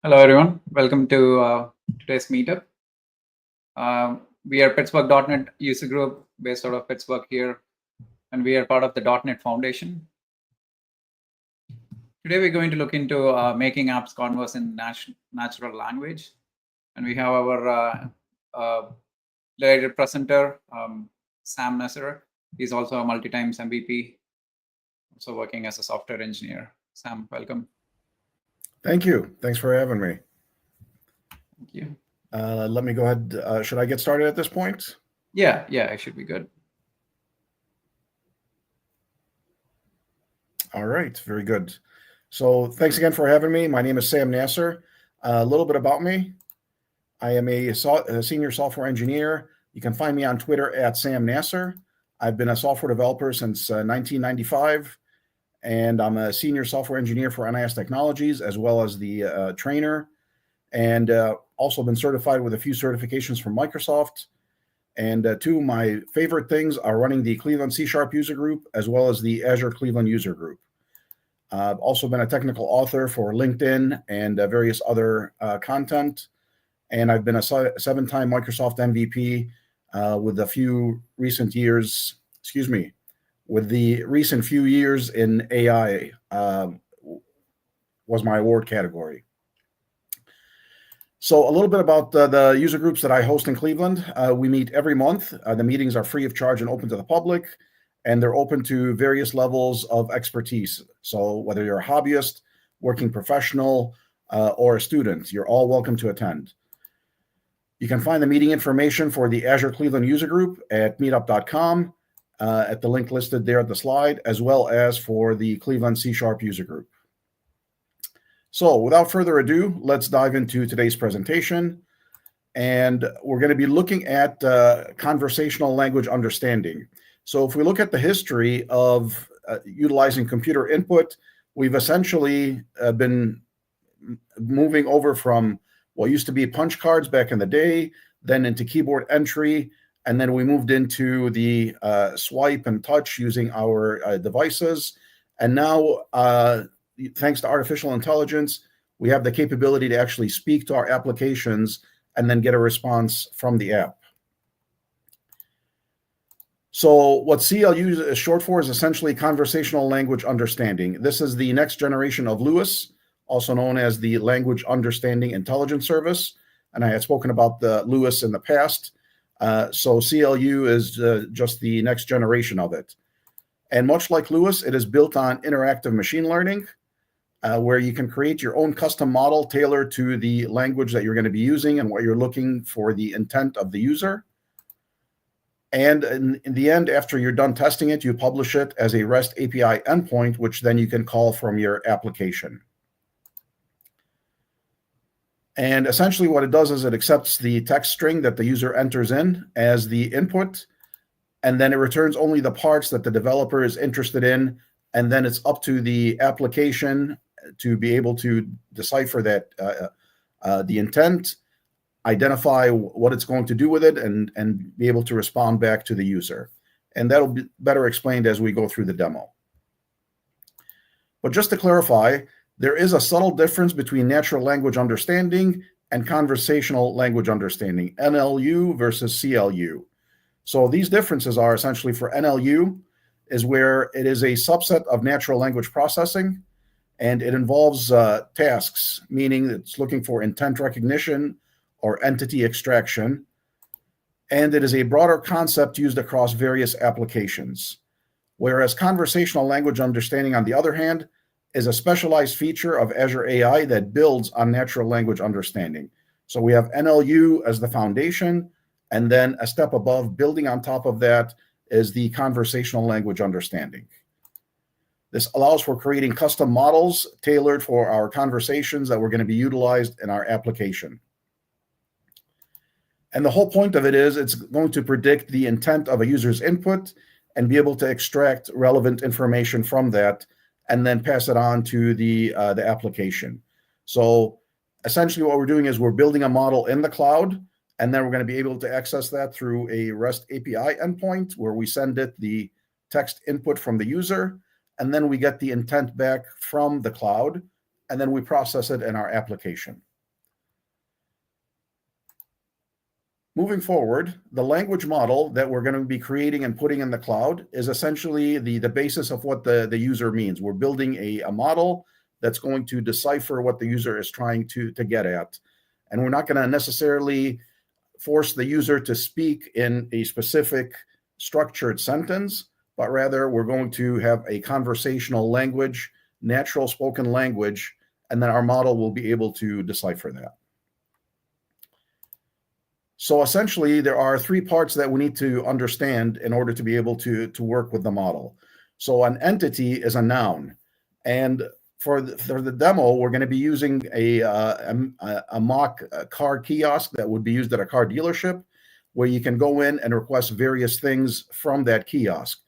Hello, everyone. Welcome to today's meetup. We are Pittsburgh.NET user group based out of Pittsburgh here, and we are part of the .NET Foundation. Today, we're going to look into making apps converse in natural language. And we have our related presenter, Sam Nasr. He's also a multi-times MVP, also working as a software engineer. Sam, welcome. Thank you. Thanks for having me. Thank you. Let me go ahead. Should I get started at this point? Yeah, it should be good. All right, very good. So thanks again for having me. My name is Sam Nasr. A little bit about me. I am a senior software engineer. You can find me on Twitter at Sam Nasr. I've been a software developer since 1995. And I'm a senior software engineer for NIS Technologies, as well as the trainer, and also been certified with a few certifications from Microsoft. And two of my favorite things are running the Cleveland C# user group, as well as the Azure Cleveland user group. I've also been a technical author for LinkedIn and various other content. And I've been a 7-time Microsoft MVP with a few recent years, with the recent few years in AI was my award category. So a little bit about the user groups that I host in Cleveland. We meet every month. The meetings are free of charge and open to the public, and they're open to various levels of expertise. So whether you're a hobbyist, working professional, or a student, you're all welcome to attend. You can find the meeting information for the Azure Cleveland user group at meetup.com. At the link listed there at the slide, as well as for the Cleveland C# user group. So without further ado, let's dive into today's presentation. And we're going to be looking at conversational language understanding. So if we look at the history of utilizing computer input, we've essentially been moving over from what used to be punch cards back in the day, then into keyboard entry, and then we moved into the swipe and touch using our devices. And now, thanks to artificial intelligence, we have the capability to actually speak to our applications and then get a response from the app. So what CLU is short for is essentially conversational language understanding. This is the next generation of LUIS, also known as the Language Understanding Intelligence Service. And I had spoken about the LUIS in the past. So CLU is just the next generation of it. And much like LUIS, it is built on interactive machine learning, where you can create your own custom model tailored to the language that you're going to be using and what you're looking for the intent of the user. And in the end, after you're done testing it, you publish it as a REST API endpoint, which then you can call from your application. And essentially what it does is it accepts the text string that the user enters in as the input, and then it returns only the parts that the developer is interested in, and then it's up to the application to be able to decipher that the intent, identify what it's going to do with it, and be able to respond back to the user. And that'll be better explained as we go through the demo. But just to clarify, there is a subtle difference between natural language understanding and conversational language understanding, NLU versus CLU. So these differences are essentially for NLU is where it is a subset of natural language processing, and it involves tasks, meaning it's looking for intent recognition or entity extraction, and it is a broader concept used across various applications. Whereas conversational language understanding, on the other hand, is a specialized feature of Azure AI that builds on natural language understanding. So we have NLU as the foundation, and then a step above, building on top of that, is the conversational language understanding. This allows for creating custom models tailored for our conversations that we're going to be utilized in our application. And the whole point of it is it's going to predict the intent of a user's input and be able to extract relevant information from that and then pass it on to the application. So essentially what we're doing is we're building a model in the cloud, and then we're going to be able to access that through a REST API endpoint where we send it the text input from the user, and then we get the intent back from the cloud, and then we process it in our application. Moving forward, the language model that we're going to be creating and putting in the cloud is essentially the basis of what the user means. We're building a model that's going to decipher what the user is trying to get at. And we're not going to necessarily force the user to speak in a specific structured sentence, but rather we're going to have a conversational language, natural spoken language, and then our model will be able to decipher that. So essentially, there are three parts that we need to understand in order to be able to work with the model. So an entity is a noun. And for the demo, we're going to be using a mock car kiosk that would be used at a car dealership, where you can go in and request various things from that kiosk.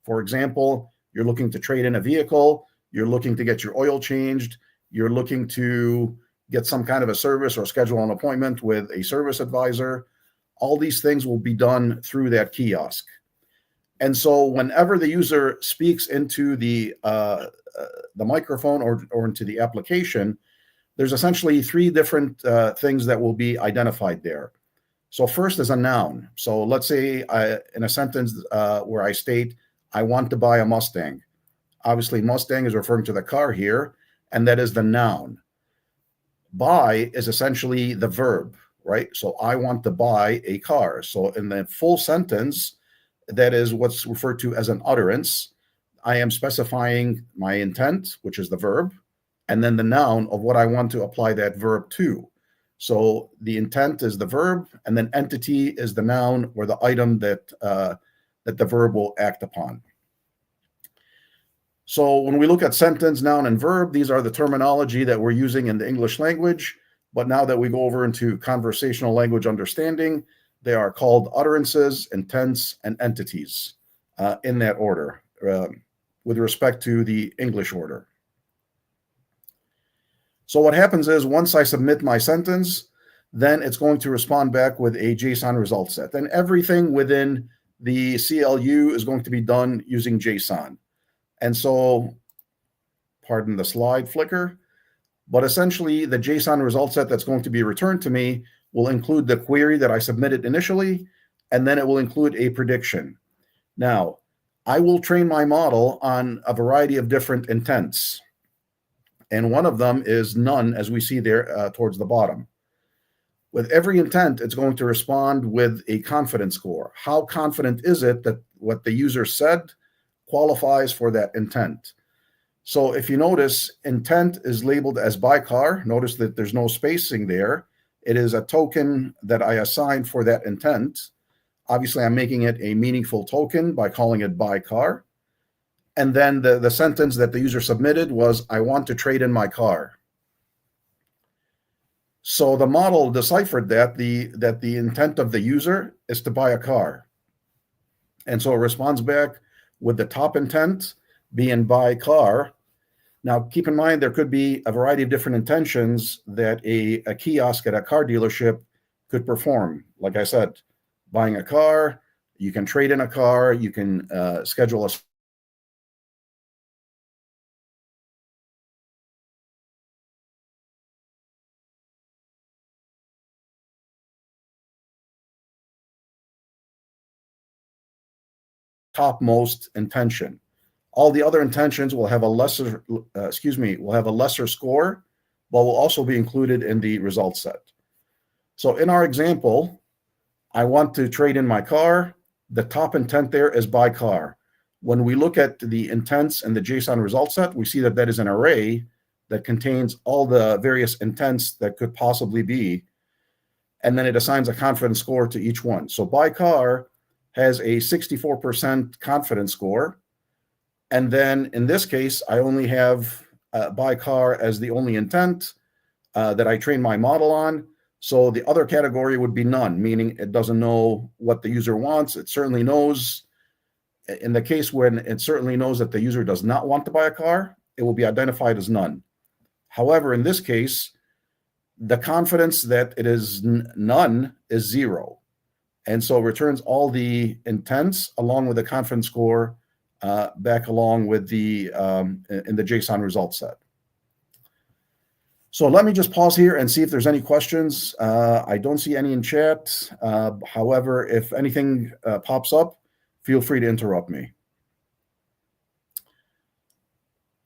For example, you're looking to trade in a vehicle, you're looking to get your oil changed, you're looking to get some kind of a service or schedule an appointment with a service advisor. All these things will be done through that kiosk. And so whenever the user speaks into the microphone or into the application, there's essentially three different things that will be identified there. So first is a noun. So let's say in a sentence where I state, I want to buy a Mustang. Obviously, Mustang is referring to the car here, and that is the noun. Buy is essentially the verb, right? So I want to buy a car. So in the full sentence, that is what's referred to as an utterance. I am specifying my intent, which is the verb, and then the noun of what I want to apply that verb to. So the intent is the verb, and then entity is the noun or the item that the verb will act upon. So when we look at sentence, noun, and verb, these are the terminology that we're using in the English language. But now that we go over into conversational language understanding, they are called utterances, intents, and entities in that order with respect to the English order. So what happens is once I submit my sentence, then it's going to respond back with a JSON result set. And everything within the CLU is going to be done using JSON. And so, pardon the slide flicker, but essentially the JSON result set that's going to be returned to me will include the query that I submitted initially, and then it will include a prediction. Now, I will train my model on a variety of different intents. And one of them is none, as we see there towards the bottom. With every intent, it's going to respond with a confidence score. How confident is it that what the user said qualifies for that intent? So if you notice, intent is labeled as by car. Notice that there's no spacing there. It is a token that I assign for that intent. Obviously, I'm making it a meaningful token by calling it by car. And then the sentence that the user submitted was, I want to trade in my car. So the model deciphered that the intent of the user is to buy a car. And so it responds back with the top intent being buy car. Now, keep in mind, there could be a variety of different intentions that a kiosk at a car dealership could perform. Like I said, buying a car, you can trade in a car, you can schedule a topmost intention. All the other intentions will have a lesser, will have a lesser score, but will also be included in the result set. So in our example, I want to trade in my car. The top intent there is buy car. When we look at the intents in the JSON result set, we see that that is an array that contains all the various intents that could possibly be. And then it assigns a confidence score to each one. So buy car has a 64% confidence score. And then in this case, I only have buy car as the only intent that I train my model on. So the other category would be none, meaning it doesn't know what the user wants. It certainly knows, in the case when it certainly knows that the user does not want to buy a car, it will be identified as none. However, in this case, the confidence that it is none is 0. And so it returns all the intents along with the confidence score back along with the in the JSON result set. So let me just pause here and see if there's any questions. I don't see any in chat. However, if anything pops up, feel free to interrupt me.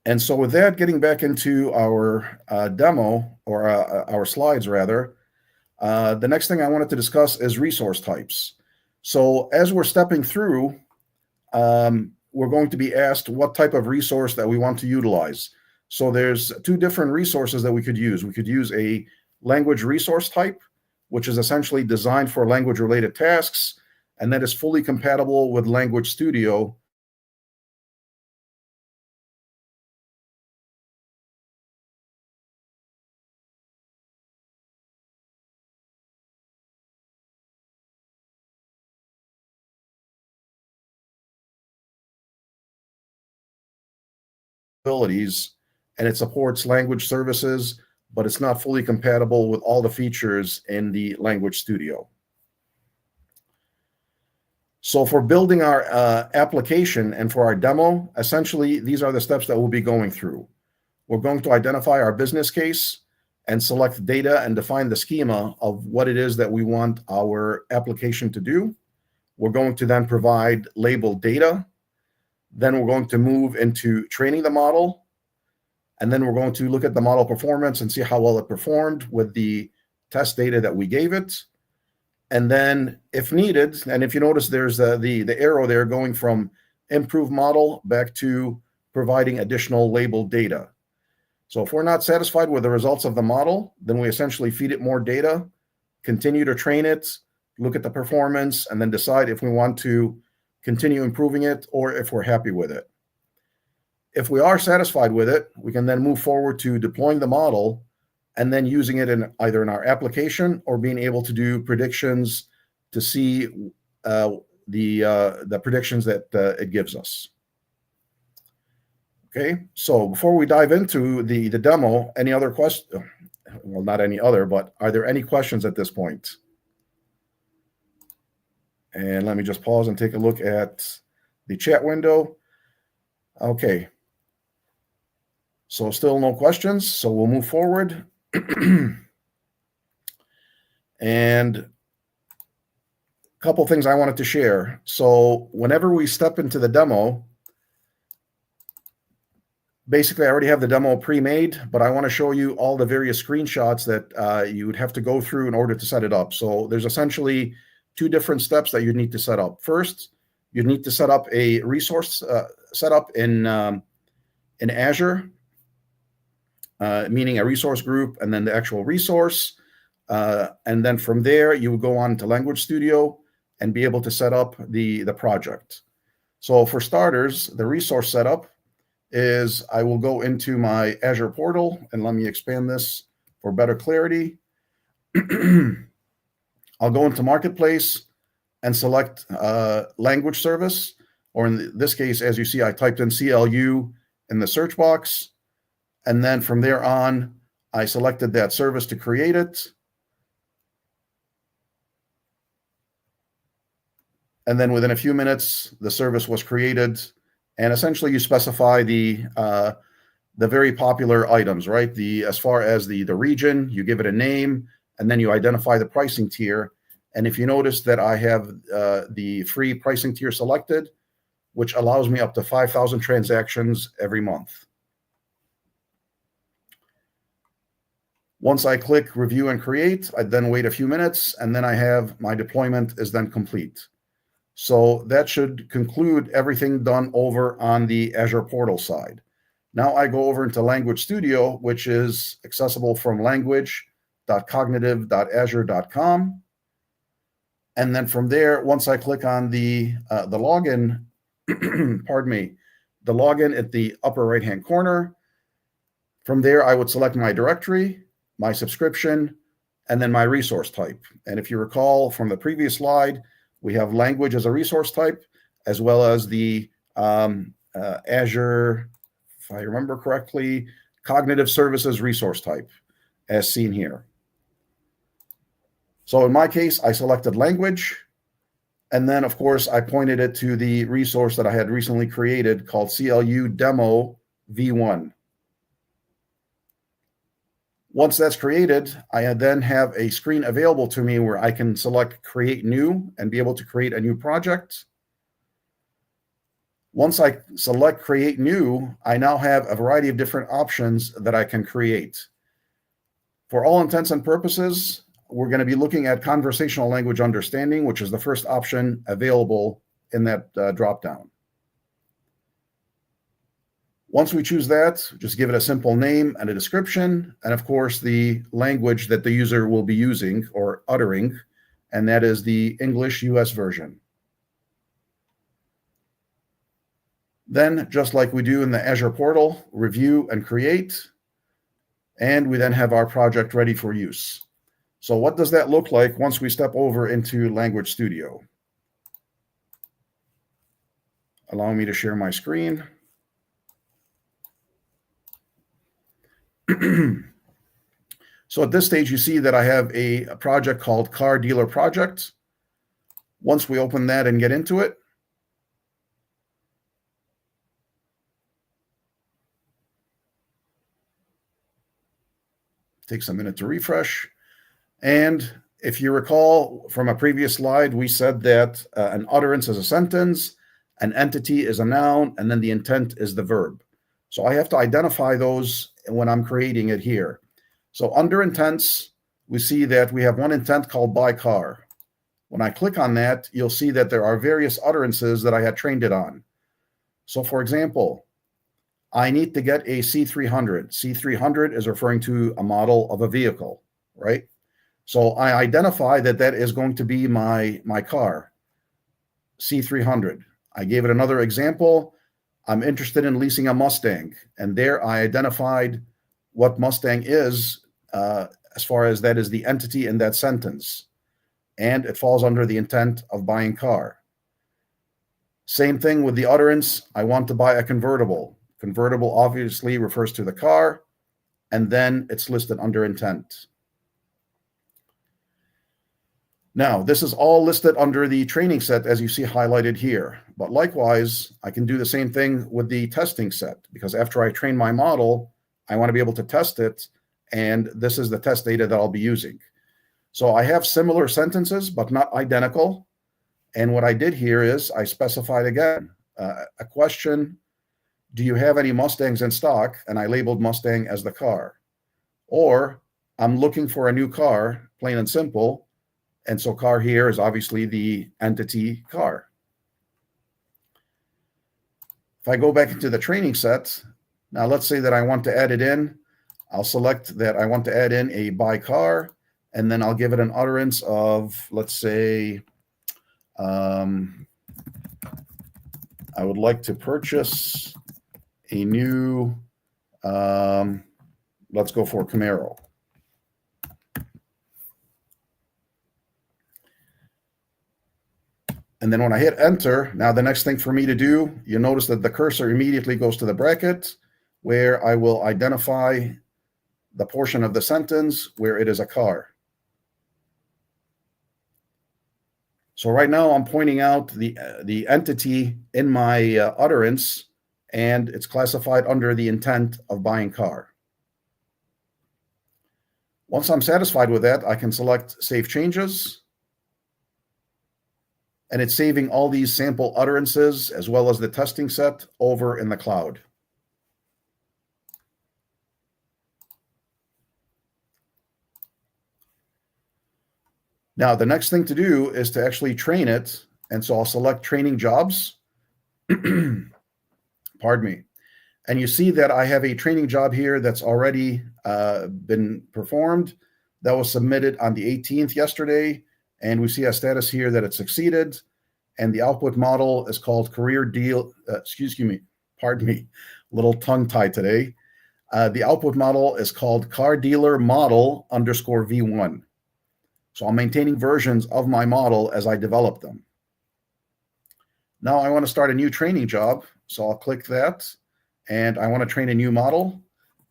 And so with that, getting back into our demo, or our slides rather, the next thing I wanted to discuss is resource types. So as we're stepping through, we're going to be asked what type of resource that we want to utilize. So there's two different resources that we could use. We could use a language resource type, which is essentially designed for language-related tasks, and that is fully compatible with Language Studio. Abilities, and it supports language services, but it's not fully compatible with all the features in the Language Studio. So for building our application and for our demo, essentially, these are the steps that we'll be going through. We're going to identify our business case and select data and define the schema of what it is that we want our application to do. We're going to then provide labeled data. Then we're going to move into training the model. And then we're going to look at the model performance and see how well it performed with the test data that we gave it. And then if needed, and if you notice there's the arrow there going from improve model back to providing additional labeled data. So if we're not satisfied with the results of the model, then we essentially feed it more data, continue to train it, look at the performance, and then decide if we want to continue improving it or if we're happy with it. If we are satisfied with it, we can then move forward to deploying the model and then using it in either in our application or being able to do predictions to see the predictions that it gives us. Okay, so before we dive into the demo, any other questions? Well, not any other, but are there any questions at this point? And let me just pause and take a look at the chat window. Okay. So still no questions, so we'll move forward. And a couple things I wanted to share. So whenever we step into the demo, basically I already have the demo pre-made, but I want to show you all the various screenshots that you would have to go through in order to set it up. So there's essentially two different steps that you need to set up. First, you need to set up a resource setup in Azure, meaning a resource group and then the actual resource. And then from there, you would go on to Language Studio and be able to set up the project. So for starters, the resource setup is I will go into my Azure portal, and let me expand this for better clarity. I'll go into Marketplace and select language service, or in this case, as you see, I typed in CLU in the search box. And then from there on, I selected that service to create it. And then within a few minutes, the service was created. And essentially, you specify the very popular items, right? As far as the region, you give it a name, and then you identify the pricing tier. And if you notice that I have the free pricing tier selected, which allows me up to 5,000 transactions every month. Once I click review and create, I then wait a few minutes, and then I have my deployment is then complete. So that should conclude everything done over on the Azure portal side. Now I go over into Language Studio, which is accessible from language.cognitive.azure.com. And then from there, once I click on the login, pardon me, the login at the upper right-hand corner, from there I would select my directory, my subscription, and then my resource type. And if you recall from the previous slide, we have language as a resource type, as well as the Azure, if I remember correctly, cognitive services resource type, as seen here. So in my case, I selected language, and then of course I pointed it to the resource that I had recently created called CLU Demo V1. Once that's created, I then have a screen available to me where I can select create new and be able to create a new project. Once I select create new, I now have a variety of different options that I can create. For all intents and purposes, we're going to be looking at conversational language understanding, which is the first option available in that dropdown. Once we choose that, just give it a simple name and a description, and of course the language that the user will be using or uttering, and that is the English US version. Then, just like we do in the Azure portal, review and create, and we then have our project ready for use. So what does that look like once we step over into Language Studio? Allow me to share my screen. So at this stage, you see that I have a project called Car Dealer Project. Once we open that and get into it, takes a minute to refresh. And if you recall from a previous slide, we said that an utterance is a sentence, an entity is a noun, and then the intent is the verb. So I have to identify those when I'm creating it here. So under intents, we see that we have one intent called buy car. When I click on that, you'll see that there are various utterances that I had trained it on. So for example, I need to get a C300. C300 is referring to a model of a vehicle, right? So I identify that that is going to be my car, C300. I gave it another example. I'm interested in leasing a Mustang. And there I identified what Mustang is as far as that is the entity in that sentence. And it falls under the intent of buying car. Same thing with the utterance. I want to buy a convertible. Convertible obviously refers to the car, and then it's listed under intent. Now, this is all listed under the training set as you see highlighted here. But likewise, I can do the same thing with the testing set, because after I train my model, I want to be able to test it, and this is the test data that I'll be using. So I have similar sentences, but not identical. And what I did here is I specified again a question: do you have any Mustangs in stock? And I labeled Mustang as the car. Or I'm looking for a new car, plain and simple. And so car here is obviously the entity car. If I go back into the training set, now let's say that I want to add it in. I'll select that I want to add in a buy car, and then I'll give it an utterance of, let's say, I would like to purchase a new, let's go for Camaro. And then when I hit enter, now the next thing for me to do, you'll notice that the cursor immediately goes to the bracket where I will identify the portion of the sentence where it is a car. So right now I'm pointing out the entity in my utterance, and it's classified under the intent of buying car. Once I'm satisfied with that, I can select Save Changes. And it's saving all these sample utterances as well as the testing set over in the cloud. Now, the next thing to do is to actually train it. And so I'll select Training Jobs. Pardon me. And you see that I have a training job here that's already been performed. That was submitted on the 18th yesterday. And we see a status here that it succeeded. And the output model is called pardon me, a little tongue tied today. The output model is called Car Dealer Model _V1. So I'm maintaining versions of my model as I develop them. Now I want to start a new training job. So I'll click that. And I want to train a new model.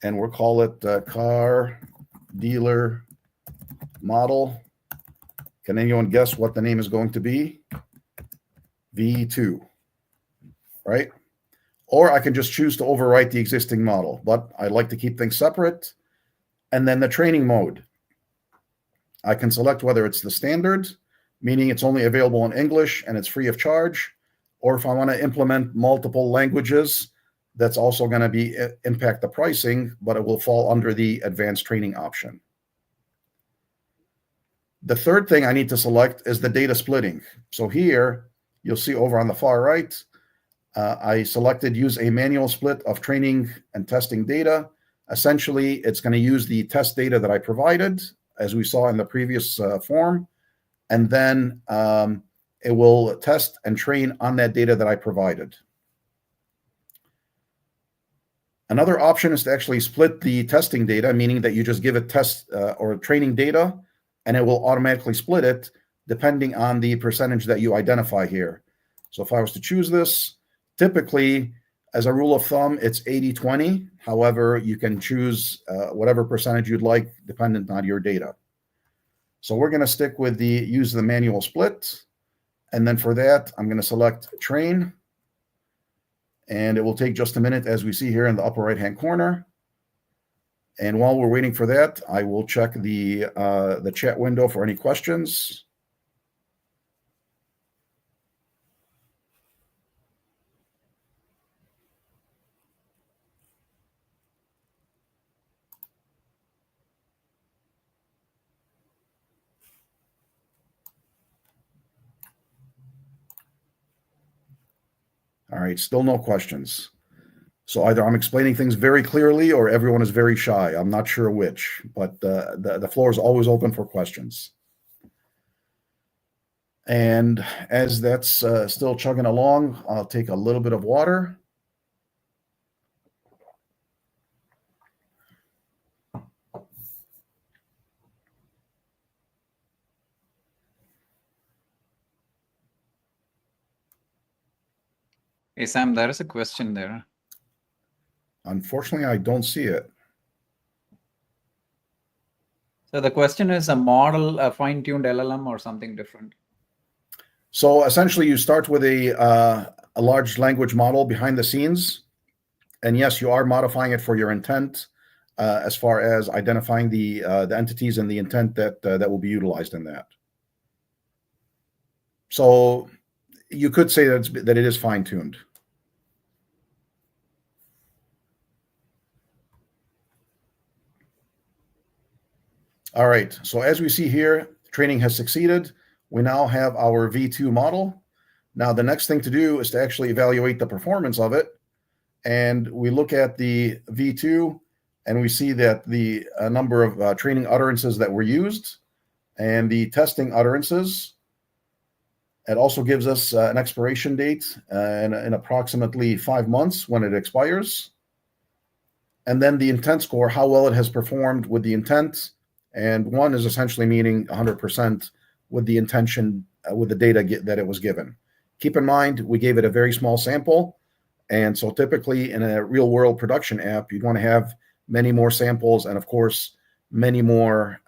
And we'll call it Car Dealer Model. Can anyone guess what the name is going to be? V2, right? Or I can just choose to overwrite the existing model, but I like to keep things separate. And then the training mode. I can select whether it's the standard, meaning it's only available in English and it's free of charge, or if I want to implement multiple languages, that's also going to impact the pricing, but it will fall under the advanced training option. The third thing I need to select is the data splitting. So here, you'll see over on the far right, I selected use a manual split of training and testing data. Essentially, it's going to use the test data that I provided, as we saw in the previous form, and then it will test and train on that data that I provided. Another option is to actually split the testing data, meaning that you just give it test or training data, and it will automatically split it depending on the percentage that you identify here. So if I was to choose this, typically, as a rule of thumb, it's 80-20. However, you can choose whatever percentage you'd like, dependent on your data. So we're going to stick with use the manual split. And then for that, I'm going to select train. And it will take just a minute, as we see here in the upper right-hand corner. And while we're waiting for that, I will check the chat window for any questions. All right, still no questions. So either I'm explaining things very clearly or everyone is very shy. I'm not sure which, but the floor is always open for questions. And as that's still chugging along, I'll take a little bit of water. Hey, Sam, there is a question there. Unfortunately, I don't see it. So the question is a model, a fine-tuned LLM or something different? So essentially, you start with a large language model behind the scenes. And yes, you are modifying it for your intent as far as identifying the entities and the intent that will be utilized in that. So you could say that it is fine-tuned. All right, so as we see here, training has succeeded. We now have our V2 model. Now, the next thing to do is to actually evaluate the performance of it. And we look at the V2, and we see that the number of training utterances that were used and the testing utterances. It also gives us an expiration date in approximately 5 months when it expires. And then the intent score, how well it has performed with the intent. And 1 is essentially meaning 100% with the intention, with the data that it was given. Keep in mind, we gave it a very small sample. And so typically in a real world production app, you'd want to have many more samples and, of course, many more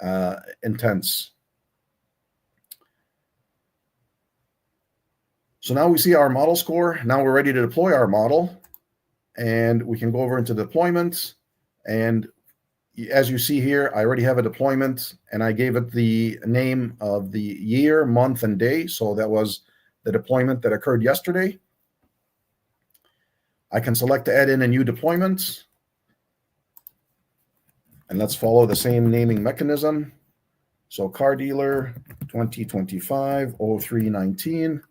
intents. So now we see our model score. Now we're ready to deploy our model. And we can go over into deployment. And as you see here, I already have a deployment, and I gave it the name of the year, month, and day. So that was the deployment that occurred yesterday. I can select to add in a new deployment. And let's follow the same naming mechanism. So car dealer 2025-0319.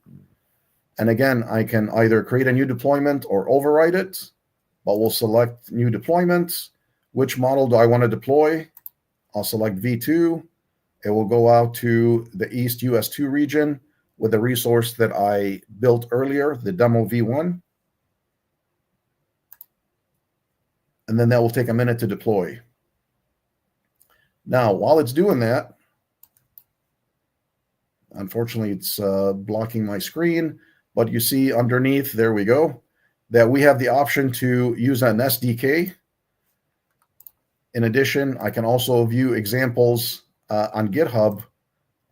And again, I can either create a new deployment or override it, but we'll select new deployment. Which model do I want to deploy? I'll select V2. It will go out to the East US2 region with the resource that I built earlier, the demo V1. And then that will take a minute to deploy. Now, while it's doing that, unfortunately, it's blocking my screen, but you see underneath, there we go, that we have the option to use an SDK. In addition, I can also view examples on GitHub,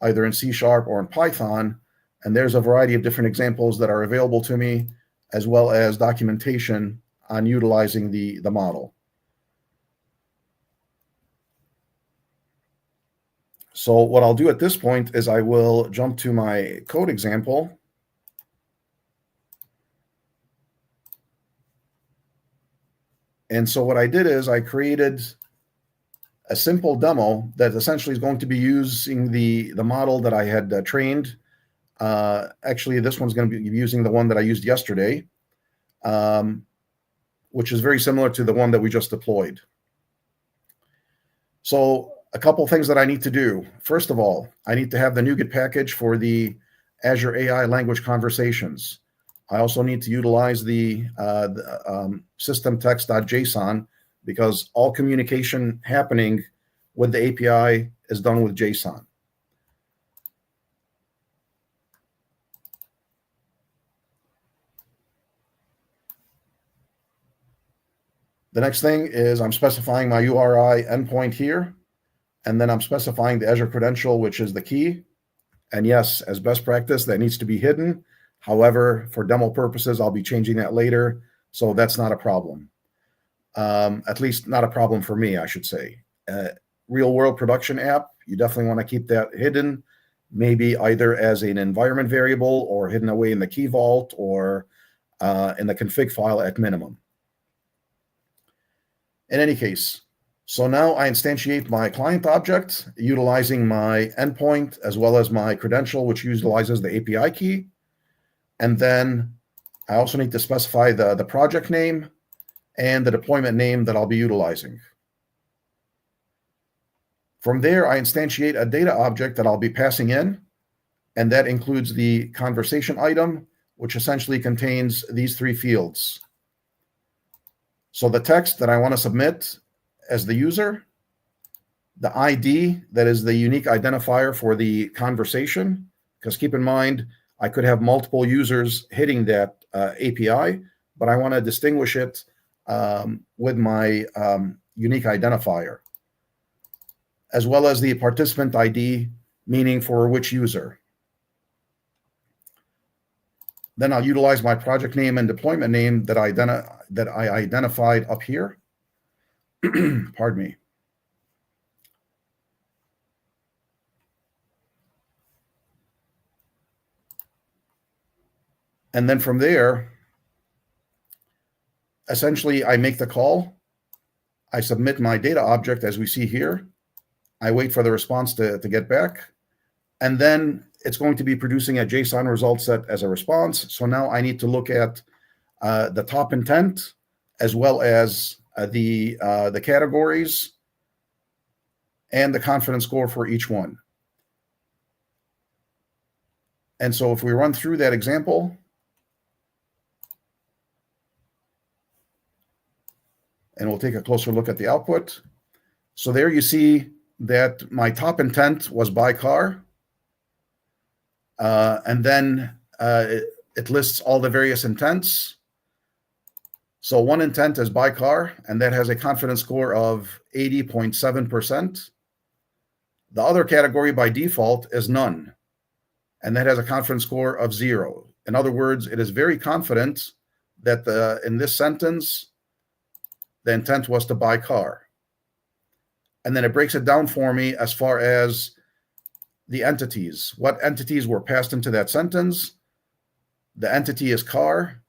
either in C# or in Python, and there's a variety of different examples that are available to me, as well as documentation on utilizing the model. So what I'll do at this point is I will jump to my code example. And so what I did is I created a simple demo that essentially is going to be using the model that I had trained. Actually, this one's going to be using the one that I used yesterday, which is very similar to the one that we just deployed. So a couple things that I need to do. First of all, I need to have the NuGet package for the Azure AI language conversations. I also need to utilize the system text.json, because all communication happening with the API is done with JSON. The next thing is I'm specifying my URI endpoint here, and then I'm specifying the Azure credential, which is the key. And yes, as best practice, that needs to be hidden. However, for demo purposes, I'll be changing that later, so that's not a problem. At least not a problem for me, I should say. Real world production app, you definitely want to keep that hidden, maybe either as an environment variable or hidden away in the key vault or in the config file at minimum. In any case, so now I instantiate my client object utilizing my endpoint as well as my credential, which utilizes the API key. And then I also need to specify the project name and the deployment name that I'll be utilizing. From there, I instantiate a data object that I'll be passing in, and that includes the conversation item, which essentially contains these three fields. So the text that I want to submit as the user, the ID, that is the unique identifier for the conversation, because keep in mind, I could have multiple users hitting that API, but I want to distinguish it with my unique identifier, as well as the participant ID, meaning for which user. Then I'll utilize my project name and deployment name that I identified up here. Pardon me. And then from there, essentially, I make the call. I submit my data object as we see here. I wait for the response to get back. And then it's going to be producing a JSON result set as a response. So now I need to look at the top intent as well as the categories and the confidence score for each one. And so if we run through that example, and we'll take a closer look at the output. So there you see that my top intent was buy car. And then it lists all the various intents. So one intent is buy car, and that has a confidence score of 80.7%. The other category by default is none, and that has a confidence score of 0. In other words, it is very confident that in this sentence, the intent was to buy car. And then it breaks it down for me as far as the entities. What entities were passed into that sentence? The entity is car.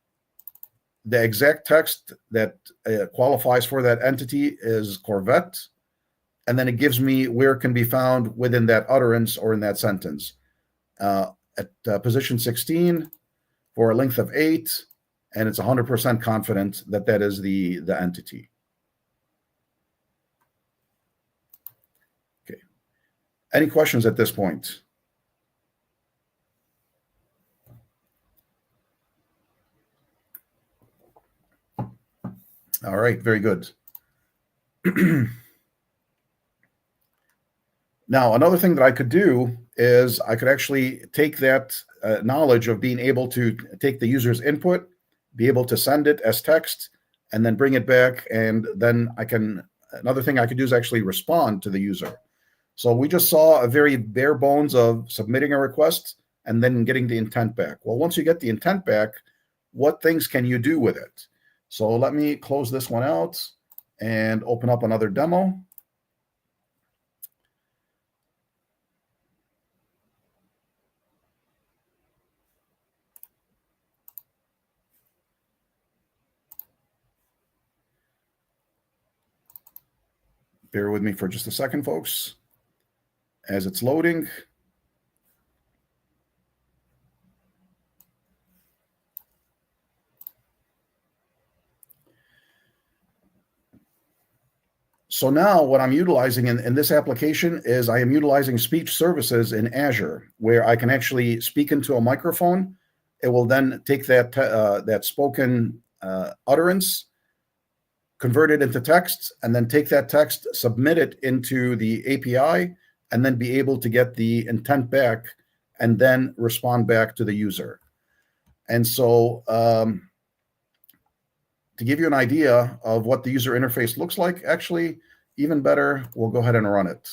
The exact text that qualifies for that entity is Corvette. And then it gives me where it can be found within that utterance or in that sentence. At position 16 for a length of 8, and it's 100% confident that that is the entity. Okay. Any questions at this point? All right, very good. Now, another thing that I could do is I could actually take that knowledge of being able to take the user's input, be able to send it as text, and then bring it back. And then another thing I could do is actually respond to the user. So we just saw a very bare bones of submitting a request and then getting the intent back. Well, once you get the intent back, what things can you do with it? So let me close this one out and open up another demo. Bear with me for just a second, folks, as it's loading. So now what I'm utilizing in this application is I am utilizing speech services in Azure, where I can actually speak into a microphone. It will then take that spoken utterance, convert it into text, and then take that text, submit it into the API, and then be able to get the intent back and then respond back to the user. And so to give you an idea of what the user interface looks like, actually, even better, we'll go ahead and run it.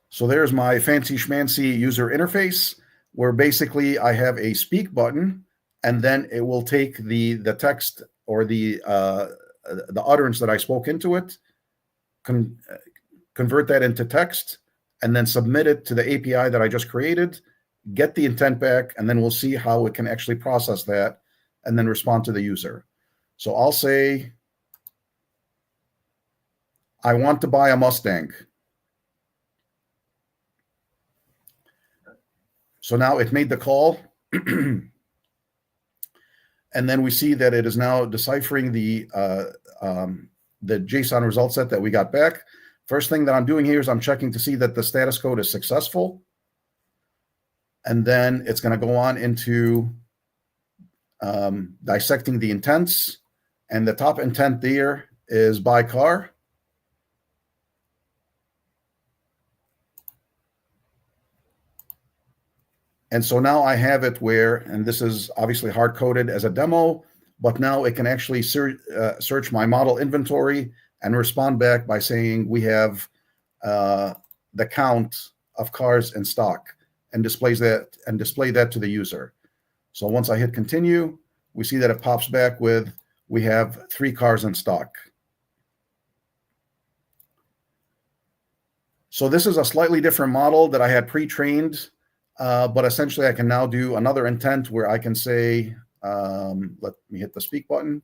So there's my fancy schmancy user interface, where basically I have a speak button, and then it will take the text or the utterance that I spoke into it, convert that into text, and then submit it to the API that I just created, get the intent back, and then we'll see how it can actually process that and then respond to the user. So I'll say, I want to buy a Mustang. So now it made the call. And then we see that it is now deciphering the JSON result set that we got back. First thing that I'm doing here is I'm checking to see that the status code is successful. And then it's going to go on into dissecting the intents. And the top intent there is buy car. And so now I have it where, and this is obviously hard-coded as a demo, but now it can actually search my model inventory and respond back by saying we have the count of cars in stock, and display that to the user. So once I hit continue, we see that it pops back with we have 3 cars in stock. So this is a slightly different model that I had pre-trained, but essentially I can now do another intent where I can say, let me hit the speak button.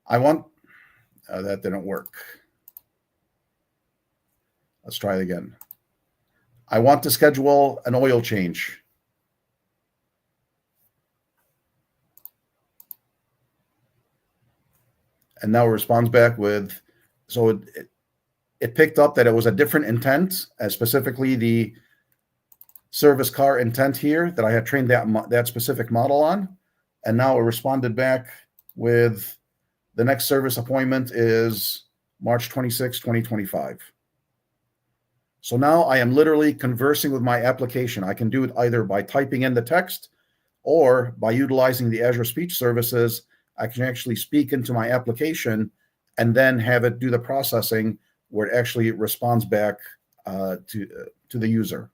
I want, that didn't work. Let's try it again. I want to schedule an oil change. And now it responds back with, so it picked up that it was a different intent, specifically the service car intent here that I had trained that specific model on. And now it responded back with the next service appointment is March 26, 2025. So now I am literally conversing with my application. I can do it either by typing in the text or by utilizing the Azure Speech Services. I can actually speak into my application and then have it do the processing where it actually responds back to the user.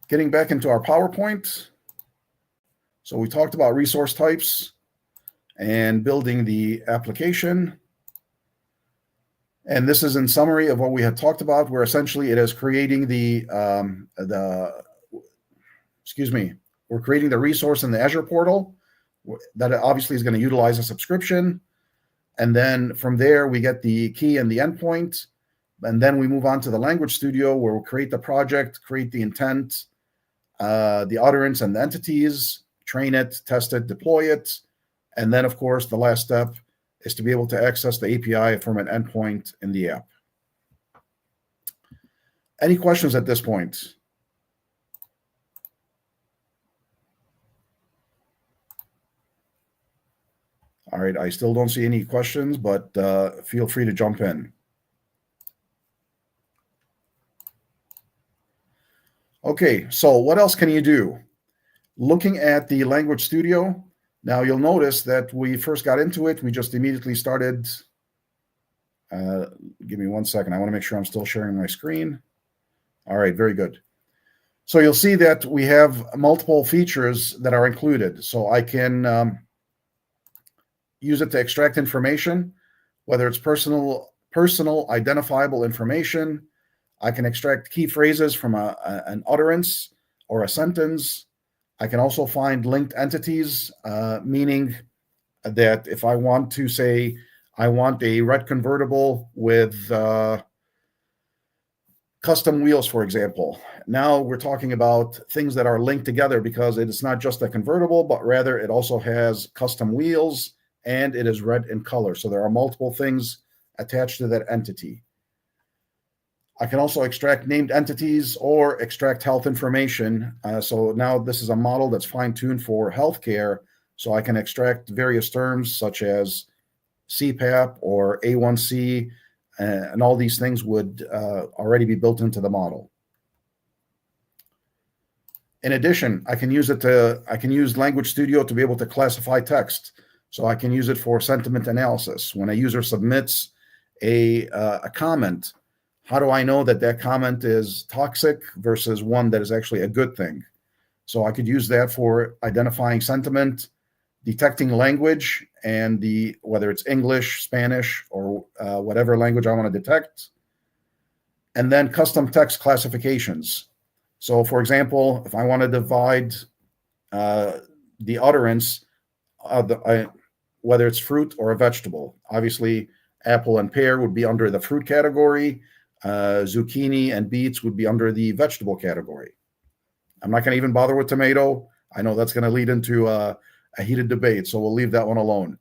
Getting back into our PowerPoint. So we talked about resource types and building the application. And this is in summary of what we had talked about, where essentially it is creating we're creating the resource in the Azure portal that obviously is going to utilize a subscription. And then from there, we get the key and the endpoint. And then we move on to the language studio where we'll create the project, create the intent, the utterance and the entities, train it, test it, deploy it. And then, of course, the last step is to be able to access the API from an endpoint in the app. Any questions at this point? All right, I still don't see any questions, but feel free to jump in. Okay, so what else can you do? Looking at the Language Studio, now you'll notice that we first got into it, we just immediately started. Give me 1 second. I want to make sure I'm still sharing my screen. All right, very good. So you'll see that we have multiple features that are included. So I can use it to extract information, whether it's personal identifiable information. I can extract key phrases from an utterance or a sentence. I can also find linked entities, meaning that if I want to say, I want a red convertible with custom wheels, for example. Now we're talking about things that are linked together because it is not just a convertible, but rather it also has custom wheels and it is red in color. So there are multiple things attached to that entity. I can also extract named entities or extract health information. So now this is a model that's fine-tuned for healthcare. So I can extract various terms such as CPAP or A1C, and all these things would already be built into the model. In addition, I can use Language Studio to be able to classify text. So I can use it for sentiment analysis. When a user submits a comment, how do I know that that comment is toxic versus one that is actually a good thing? So I could use that for identifying sentiment, detecting language, and whether it's English, Spanish, or whatever language I want to detect, and then custom text classifications. So, for example, if I want to divide the utterance of whether it's fruit or a vegetable, obviously apple and pear would be under the fruit category. Zucchini and beets would be under the vegetable category. I'm not going to even bother with tomato. I know that's going to lead into a heated debate, so we'll leave that one alone.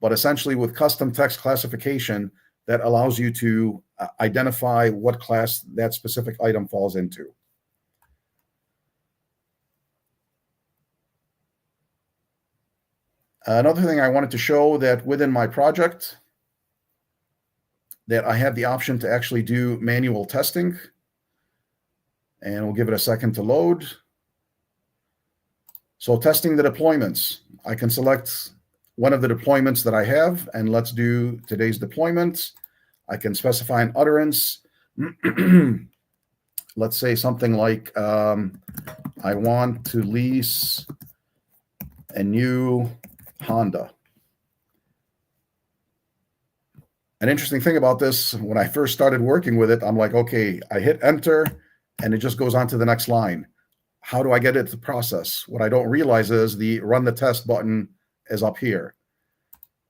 But essentially, with custom text classification, that allows you to identify what class that specific item falls into. Another thing I wanted to show, that within my project, that I have the option to actually do manual testing. And we'll give it a second to load. So testing the deployments, I can select one of the deployments that I have, and let's do today's deployment. I can specify an utterance. Let's say something like, I want to lease a new Honda. An interesting thing about this, when I first started working with it, I'm like, okay, I hit enter and it just goes on to the next line. How do I get it to process? What I don't realize is the run the test button is up here.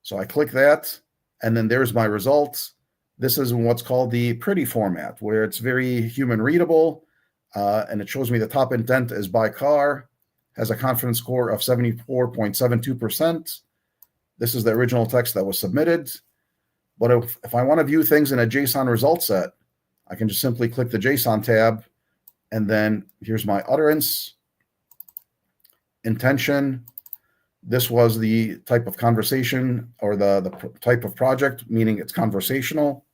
So I click that, and then there's my results. This is in what's called the pretty format, where it's very human readable, and it shows me the top intent is by car, has a confidence score of 74.72%. This is the original text that was submitted. But if I want to view things in a JSON result set, I can just simply click the JSON tab, and then here's my utterance, intention. This was the type of conversation or the type of project, meaning it's conversational.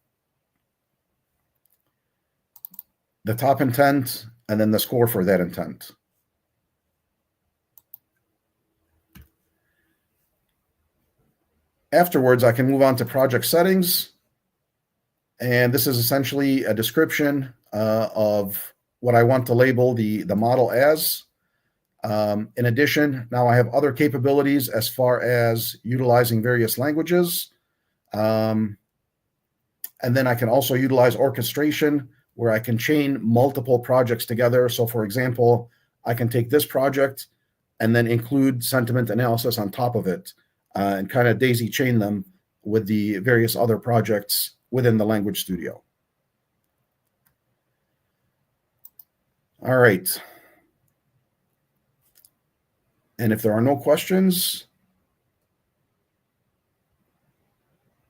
The top intent, and then the score for that intent. Afterwards, I can move on to project settings. And this is essentially a description of what I want to label the model as. In addition, now I have other capabilities as far as utilizing various languages. And then I can also utilize orchestration, where I can chain multiple projects together. So for example, I can take this project and then include sentiment analysis on top of it, and kind of daisy chain them with the various other projects within the Language Studio. All right. And if there are no questions,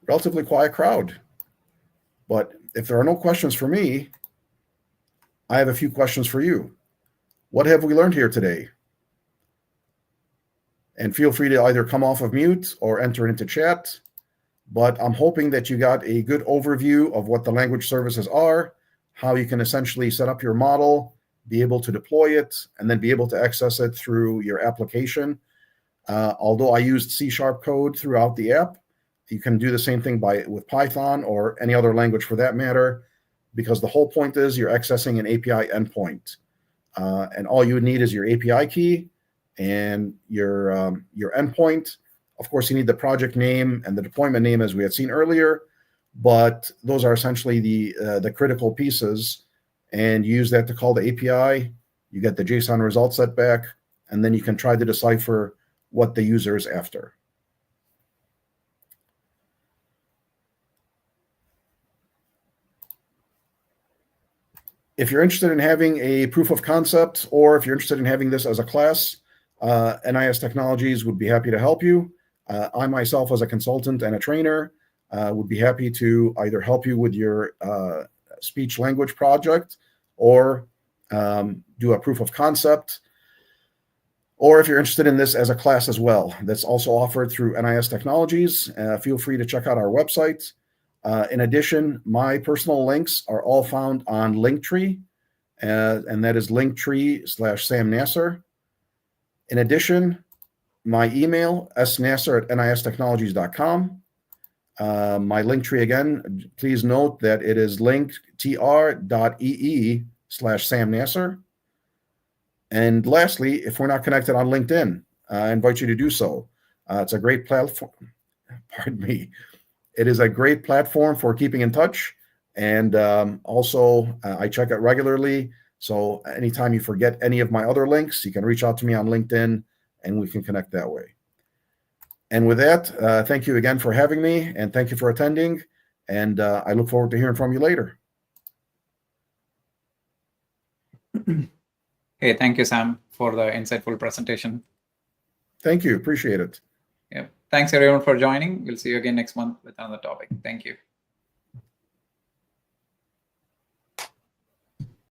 relatively quiet crowd. But if there are no questions for me, I have a few questions for you. What have we learned here today? And feel free to either come off of mute or enter into chat. But I'm hoping that you got a good overview of what the language services are, how you can essentially set up your model, be able to deploy it, and then be able to access it through your application. Although I used C# code throughout the app, you can do the same thing with Python or any other language for that matter, because the whole point is you're accessing an API endpoint. And all you would need is your API key and your endpoint. Of course, you need the project name and the deployment name, as we had seen earlier, but those are essentially the critical pieces. And you use that to call the API. You get the JSON result set back, and then you can try to decipher what the user is after. If you're interested in having a proof of concept, or if you're interested in having this as a class, NIS Technologies would be happy to help you. I myself, as a consultant and a trainer, would be happy to either help you with your speech language project, or do a proof of concept. Or if you're interested in this as a class as well, that's also offered through NIS Technologies. Feel free to check out our website. In addition, my personal links are all found on Linktree, and that is linktree/Sam Nasr. In addition, my email, snasr@nistechnologies.com. My Linktree, again, please note that it is linktr.ee/Sam Nasr. And lastly, if we're not connected on LinkedIn, I invite you to do so. It's a great platform. Pardon me. It is a great platform for keeping in touch. And also, I check it regularly. So anytime you forget any of my other links, you can reach out to me on LinkedIn and we can connect that way. And with that, thank you again for having me, and thank you for attending. And I look forward to hearing from you later. Hey, thank you, Sam, for the insightful presentation. Thank you. Appreciate it. Yep. Thanks, everyone, for joining. We'll see you again next month with another topic. Thank you.